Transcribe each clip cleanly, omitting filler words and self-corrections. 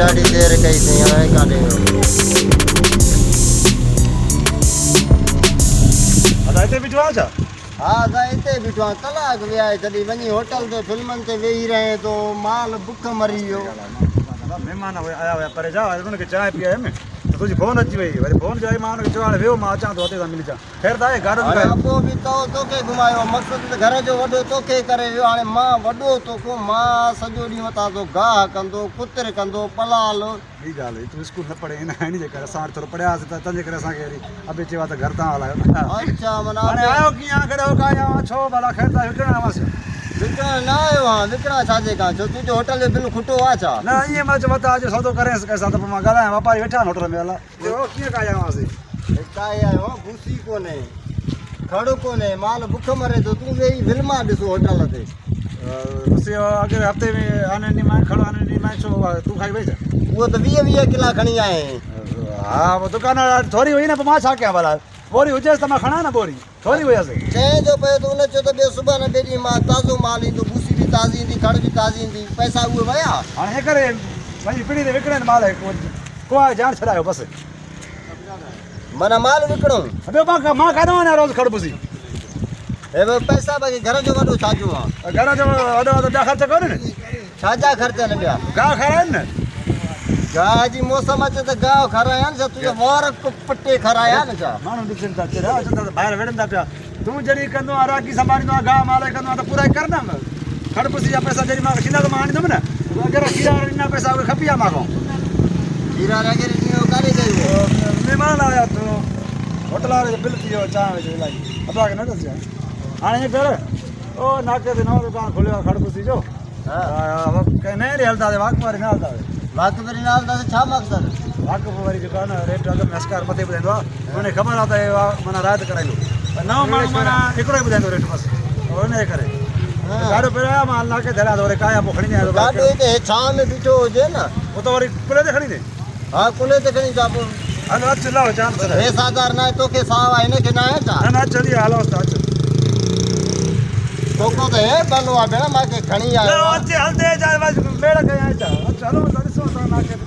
ॾाढी देरि कई अथई हाणे काॾे वियो अदा हिते बीठो आहे छा? हा असां हिते बीठो आहे कलाकु विया आहे जॾहिं वञी होटल ते फिल्मनि ते वेही रहे तो माल बुख मरी वियो महिमान आया हुया परे जा उन्हनि खे चांहि पीआरे में त तुंहिंजी फोन अची वई वरी फोन चई मां हुनखे चयो हाणे वियो मां अचां थो हुते सां मिली अचां ख़ैर त आहे गार्डन हाणे अबो बि तोखे घुमायो मक़सदु त घर जो वॾो तोखे करे वियो हाणे मां वॾो तोखो मां सॼो ॾींहुं वठां थो गाह कंदो कुतिर कंदो पलाल ॿी ॻाल्हि हुई तूं स्कूल न पढ़े इन जे करे असां वटि थोरो पढ़ियासीं त तंहिंजे करे असांखे वरी अबे चयो आहे त घर तां हलायो अच्छा माना हाणे आयो कीअं गॾो काया छो भला ख़ैर त विकिणा हुआसीं विकिणण न आयो आहियां विकिणा छाजे खां छो तुंहिंजो होटल जो बिल खुटो आहे छा न ईअं मां चयो त अॼु सौदो करेसि कंहिंसां त पोइ मां ॻाल्हायां वापारी वेठा आहिनि होटल में अला कीअं काया हुआसीं काई आयो भूसी कोन्हे खड़ कोन्हे माल बुख मरे थो तूं वेही फिल्मा ॾिसो होटल ते बसि अॻे हफ़्ते में आने ॾींहुं मां खड़ो आने ॾींहुं मां छो तूं खाई वई छा उहो त 20 किला खणी आए हा पोइ दुकान थोरी हुई न पोइ मां छा कयां भला बोरी हुजेसि त मां खणा न बोरी थोरी हुयसि चए जो पियो त उन चयो त ॿियो सुभाणे ॿिए ॾींहुं मां ताज़ो माल ईंदो भूसी बि ताज़ी ईंदी खड़ बि ताज़ी ईंदी पैसा उहे विया हाणे हे करे पंहिंजी पीढ़ी ते विकिणे माल को आहे जान छॾायो बसि माना माल विकिणो ॿियो मां काॾो वञा रोज़ु खड़ पुसी हे भई पैसा बाक़ी घर जो वॾो छाजो आहे घर जो वॾो वॾो ॿिया ख़र्च कोन्हे न छाजा ख़र्च आहिनि ॿिया गाह खाराइनि न गाह जी मौसम अचे त गाह खाराया न छा तुंहिंजा वार पटे खाराया न छा माण्हू ॾिसनि था अचनि अचनि था ॿाहिरि वेड़नि था पिया तूं जॾहिं कंदो आहे राखी संभालींदो आहे गाह माल कंदो आहे त पूरा ई कर न खड़ पुसी जा पैसा जॾहिं मां खीरा त मां आणींदुमि न अगरि खीरा ॾिना पैसा उहे खपी आहे मां खां खीरा वग़ैरह ॾींहुं काॾे कई महिमान आया तूं होटल वारे जो बिल थी वियो चांहि विझो इलाही असांखे न ॾिसजांइ हाणे ईअं कर ओ नाके ते नओं दुकानु खोलियो आहे खड़ पुसी जो कंहिं नए ॾे हलंदासीं वाक वारी न हलंदासीं वाक वरी न हलंदासीं छा मक़सदु वाक वरी जेको आहे न रेट अघ में अस्कार मथे ॿुधाईंदो आहे हुनखे ख़बर आहे त हे माना रायत कराईंदो नओं माण्हू माना हिकिड़ो ई ॿुधाईंदो रेट बसि हुनजे करे ॾाढो पहिरियों आया मां नाके ते हलिया त वरी काया पोइ खणी आयो ॾाढो हिते छांव में बीठो हुजे न पोइ त वरी कुले ते खणी ॾे हा कुले ते खणी था पोइ हलो अचु लाओ चांस हे साधार न आहे तोखे साव आहे हिनखे न आहे छा न न अचु हली हलो अचु तोखो त हे भलो आहे भेण मूंखे खणी आयो अचे हलंदे जा बसि मेड़ कयां छा अचु हलो ॾिसो असां नाके ते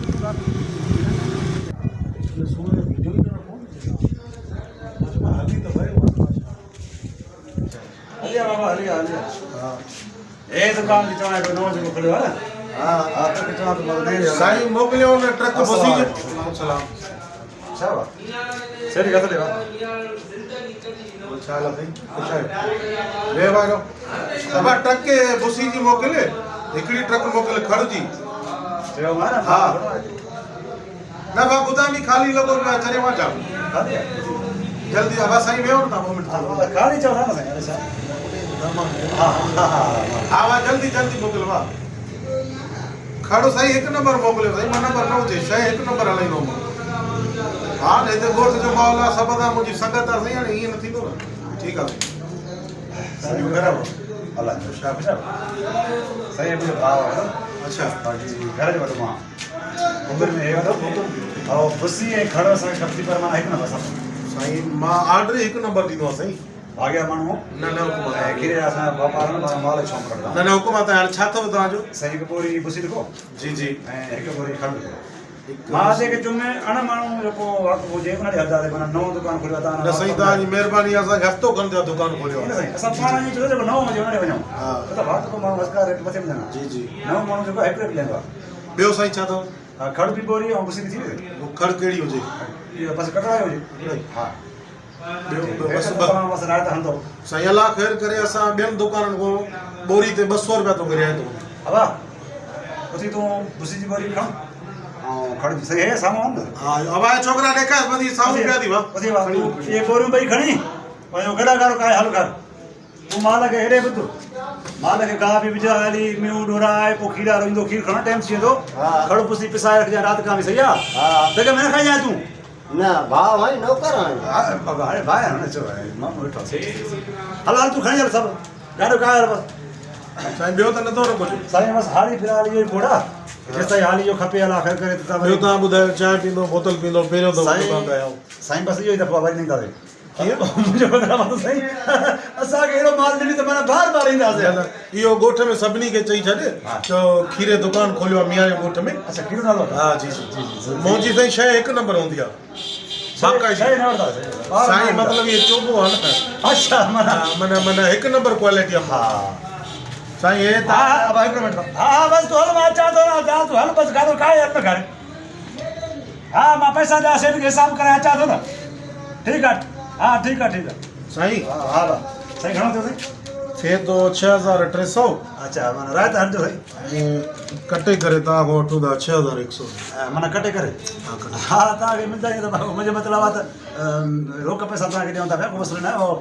हलिया बाबा हलिया हलिया हा हे दुकान जी चवां थो नओं जेको खुलियो आहे न हा हा तोखे चवां थो साईं मोकिलियो न ट्रक बसी जो सलाम छा वा सेठी किथे वा छा लथई कुछ है ले वारो अब ट्रक के बसी जी मोकिले हिकड़ी ट्रक मोकिले खड़ जी चयो मां न हा न बा गुदामी खाली लॻो पियो आहे चरे मां जा जल्दी अब साईं वेहो न 2 मिंट खाली चओ था न साईं अरे साईं हा हा हा वा जल्दी जल्दी मोकिल वा खड़ो साईं 1 नंबर मोकिलियो साईं मां नंबर न हुजे शइ 1 नंबर हलाईंदो मां हा न हिते ॻोठ जो माहौल आहे सभु था मुंहिंजी संगत आहे साईं हाणे ईअं न थींदो न ठीकु आहे साईं बराबरि अलाह छा पुछा साईं मुंहिंजो भाउ आहे अच्छा बाक़ी घर जो वॾो मां उमिरि में हे वॾो ऐं बुसी ऐं खड़ो असांखे खपंदी पर मां 1 नंबर साईं मां ऑर्डर 1 नंबर ॾींदो आहे साईं भाॻिया माण्हू न न हुकुम ऐं खीरे असांजा वापार माल शौक़ु रखंदा न न हुकुम आहे हाणे छा अथव तव्हांजो साईं हिकु बोरी बुसी लिखो जी जी ऐं हिकु बोरी खंडु लिखो मां जेके जुमे अण माण्हू जेको हुजे उन ॾे हलंदासीं माना नओं दुकानु खोलियो आहे न साईं तव्हांजी महिरबानी असांखे हफ़्तो खनि थियो दुकानु खोलियो न साईं असां पाण ईअं चयो जेको नओं हुजे उन ॾे वञूं हा त भाउ जेको माण्हू अस्कार रेट मथे ॿुधाईंदा जी जी नओं माण्हू जेको हिकु रेट ॿुधाईंदो आहे ॿियो साईं छा अथव खड़ बि बोरी ऐं बुसी बि थी वेंदी खड़ कहिड़ी हुजे इहो बसि कटायो हुजे हा ॿियो बसि बसि रायत हलंदो साईं अलाह ख़ैर करे असां ॿियनि दुकाननि खां बोरी ते 200 रुपया थो घुराए थो हवा उथी तूं बुसी जी बोरी खण ऐं खड़ जी सही है साम्हूं न हा अब आए छोकिरा ॾेखार वधी साऊं पिया थी वा उथी वा तूं इहे बोरियूं ॿई खणी वञो गॾा गारो काए हल कर तूं माल खे हेॾे ॿुध माल खे गाह बि विझा हली म्यू डोराए पोइ खीरा रोईंदो खीर खणण टाइम थी वेंदो खड़ पुसी पिसाए रखजांइ राति खां बि सही आहे जॻह में न खाइजांइ तूं न भाउ आहे नौकर आहे हाणे भाई आहे न चओ माण्हू वेठो हल हल तूं खणी हल सभु गाॾो काए हल बसि साईं ॿियो त नथो न कुझु साईं बसि हाली फ़िलहाल इहो ई खोड़ आहे जेसिताईं हाली इहो खपे अलाह ख़ैर करे त ॿियो तव्हां ॿुधायो चांहि पींदो बोतल पींदो पहिरियों दफ़ो साईं दुकान ते आहियो साईं बसि इहो ई दफ़ो वरी ईंदासीं मुझे मतिलबु सही असांखे अहिड़ो माल ॾिनी त माना बार बार ईंदासीं। इहो ॻोठ में सभिनी खे चई छॾ चओ खीरे दुकान खोलियो आहे मियां जे ॻोठ में। अच्छा खीरो नालो हा जी जी मुंहिंजी साईं शइ हिकु नंबर हूंदी आहे। शइ न वठंदा साईं मतिलबु इहे चोबो आहे न। अच्छा माना माना हिकु नंबर क्वालिटी आहे। हा साईं हे हा हा हिकिड़ो मिंट हा बसि तूं हल मां अचां थो न तूं हल बसि गाॾो खाए हल न घर। हा मां पैसा ॾियां सेठ खे हिसाब करे अचां थो न। ठीकु आहे हा ठीकु आहे साईं। हा हा साईं घणो थियो साईं? थिए थो 6300। अच्छा माना रायत हटजो साईं। कटे करे तव्हां वठो था 6100 माना कटे करे। हा तव्हांखे मिलंदा आहिनि त मुंहिंजो मतिलबु आहे त रोक पैसा तव्हांखे ॾियूं था पिया को मसइलो न आहे। उहो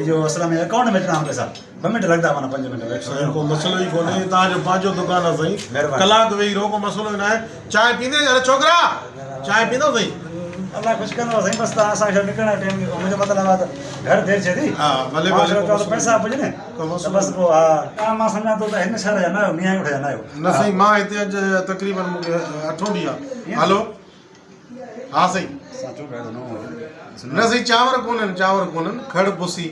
इहो असल में अकाउंट में विझणा पैसा 2 मिंट लॻंदा माना 5 मिंट साईं को मसइलो ई कोन्हे तव्हांजो पंहिंजो दुकानु आहे साईं। महिरबानी। कलाक वेही रहो को मसइलो ई न आहे। चांहि पींदे अरे छोकिरा चांहि पींदो साईं? अलाह ख़ुशि कंदो साईं बसि तव्हां असांखे निकिरण टाइम मुंहिंजो मतिलबु आहे त घर देरि थिए थी। हा भले भले पैसा पुॼने त बसि पोइ हा तव्हां मां सम्झां थो त हिन शहर जा न आहियो मियां ॻोठ जा न आहियो। न साईं मां हिते अॼु तक़रीबन मूंखे 8 ॾींहं आहे। हलो हा साईं। न साईं चांवर कोन्हनि खड़ पुसी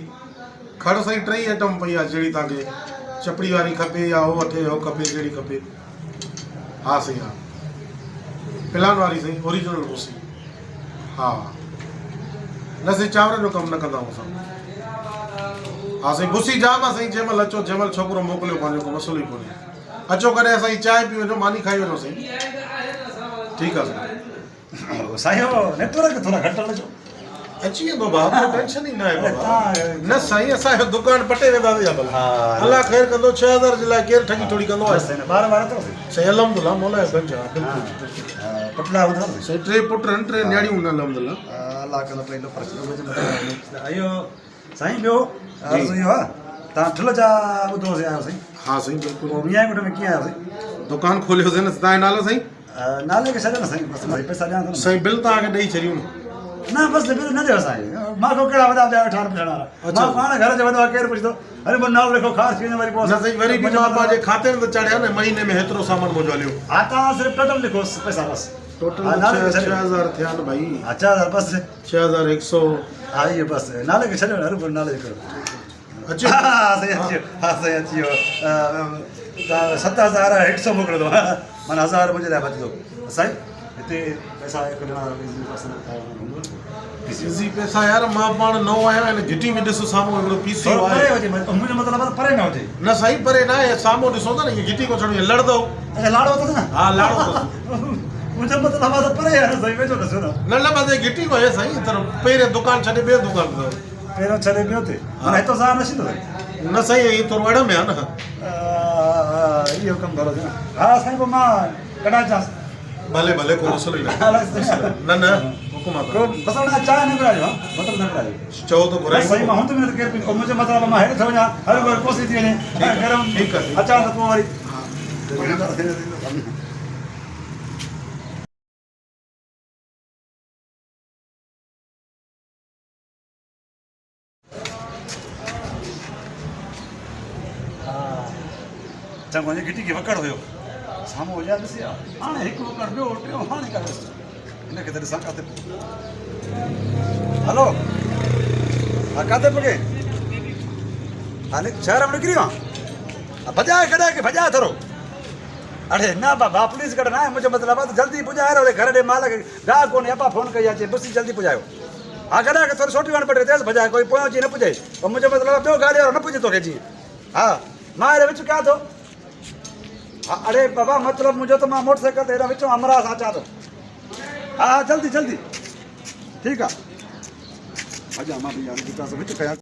खड़ साईं 3 आइटम पई आहे जहिड़ी तव्हांखे चपड़ी वारी खपे या हो वठे हो खपे जहिड़ी खपे। हा साईं हा प्लान वारी साईं ओरिजिनल पुसी। हा न साईं चांवर जो कमु न कंदा आहियूं असां। हा साईं भुसी जाम आहे साईं जंहिं महिल अचो जंहिं महिल छोकिरो मोकिलियो पंहिंजो को मसइलो ई कोन्हे। अचो कॾहिं साईं चांहि पी वञो मानी खाई वञो साईं। ठीकु आहे साईं। साईं हो नेटवर्क थोरा घटि हलजो अची वेंदो बाबा टेंशन ई न आहे बाबा। न साईं असांजो दुकानु पटे वेंदासीं या भला अलाह ख़ैर कंदो 6000 जे लाइ केरु ठगी थोड़ी कंदो आहे। ॿार अथव साईं अल्हम्दुलिल्लाह मौला जो गंज आहे। पटला हूंदा साईं 3 पुट आहिनि 3 न्याणियूं आहिनि अल्हम्दुलिल्लाह। अलाह कंदो पंहिंजो फ़र्ज़ु इहो साईं ॿियो अर्ज़ु इहो आहे तव्हां ठुल जा ॿुधोसीं आहियो साईं? हा साईं बिल्कुलु। मियां ॻोठ में कीअं आहियो साईं? दुकानु खोलियोसीं न तव्हांजो नालो साईं? नाले खे छॾियो न साईं बसि पैसा ॾियां थो साईं बिल तव्हांखे ॾेई छॾियूं न बसि बिल न ॾियो साईं। मां को कहिड़ा वॾा ॿिया वेठा पुछण वारा मां पाण घर जो वॾो आहे केरु पुछंदो अरे मां नालो लिखो ख़ासि थी वञे वरी पोइ न साईं वरी बि मां पंहिंजे खाते में त चढ़िया न महीने में हेतिरो सामान मुंहिंजो हलियो। हा तव्हां सिर्फ़ु टोटल लिखो पैसा बसि टोटल 6000 थिया न भाई। अच्छा बसि 6100। हा इहो बसि नाले खे छॾियो न हर नाले खे अचो। हा साईं अची वियो हा साईं अची वियो। तव्हां 7100 मोकिलियो अथव माना 1000 मुंहिंजे लाइ बचंदो साईं। हिते पैसा इज़ी पैसा यार मां पाण नओं आहियां हिन घिटी में ॾिसो साम्हूं हिकिड़ो पीसी आहे। मुंहिंजो मतिलबु आहे परे न हुजे। न साईं परे न आहे साम्हूं ॾिसो था न इहे घिटी को छॾियो लड़ंदो। अच्छा लाड़ो अथसि न? हा लाड़ो मुंहिंजो मतिलबु आहे त परे आहे न साईं वेझो ॾिसो न। न न बसि घिटी को आहे साईं तर पहिरें दुकानु छॾे ॿियो दुकानु अथव। पहिरियों छॾे ॿियो थिए माना हितो सां न थींदो साईं? न साईं इहो थोरो वड़ में आहे न। इहो कमु भलो थिए न। हा साईं पोइ मां कढां अचांसि। भले भले को मसइलो ई न। न हुकुम आहे बसि हुन चांहि न घुराइजो मतिलबु न घुराइजो चओ त घुराई साईं मां हुन में त केरु मुंहिंजो मतिलबु मां हेठि थो वञा हर कोई कोसी थी वञे गरम ठीकु आहे अचां त पोइ वरी चङो हिन घिटी खे वकड़ हुयो साम्हूं हुजा ॾिसी हाणे हिकु वकड़ ॿियो टियों हाणे का ॾिस हिनखे त ॾिसां किथे हलो हा किथे पुगे हाणे शहर में निकिरी वियो भॼाए कॾहिं की भॼाए थोरो अड़े न बाबा प्लीज़ कॾहिं न आहे मुंहिंजो मतिलबु आहे त जल्दी पुॼाए रे घर ॾे माल खे गाह कोन्हे अबा फ़ोन कई अचे बुसी जल्दी पुॼायो हा कॾहिं की थोरी छोटी वण पटे तेज़ भॼाए कोई पोयां अची न पुॼे पोइ मुंहिंजो मतिलबु आहे ॿियो गाॾी वारो न पुॼे तोखे जीअं हा मां हेॾे विच कयां थो हा अड़े बाबा मतिलबु मुंहिंजो त मां मोटरसाइकिल ते हेॾा विच अमरा सां अचां थो हा हा जल्दी जल्दी ठीकु आहे भॼा मां बि विच कयां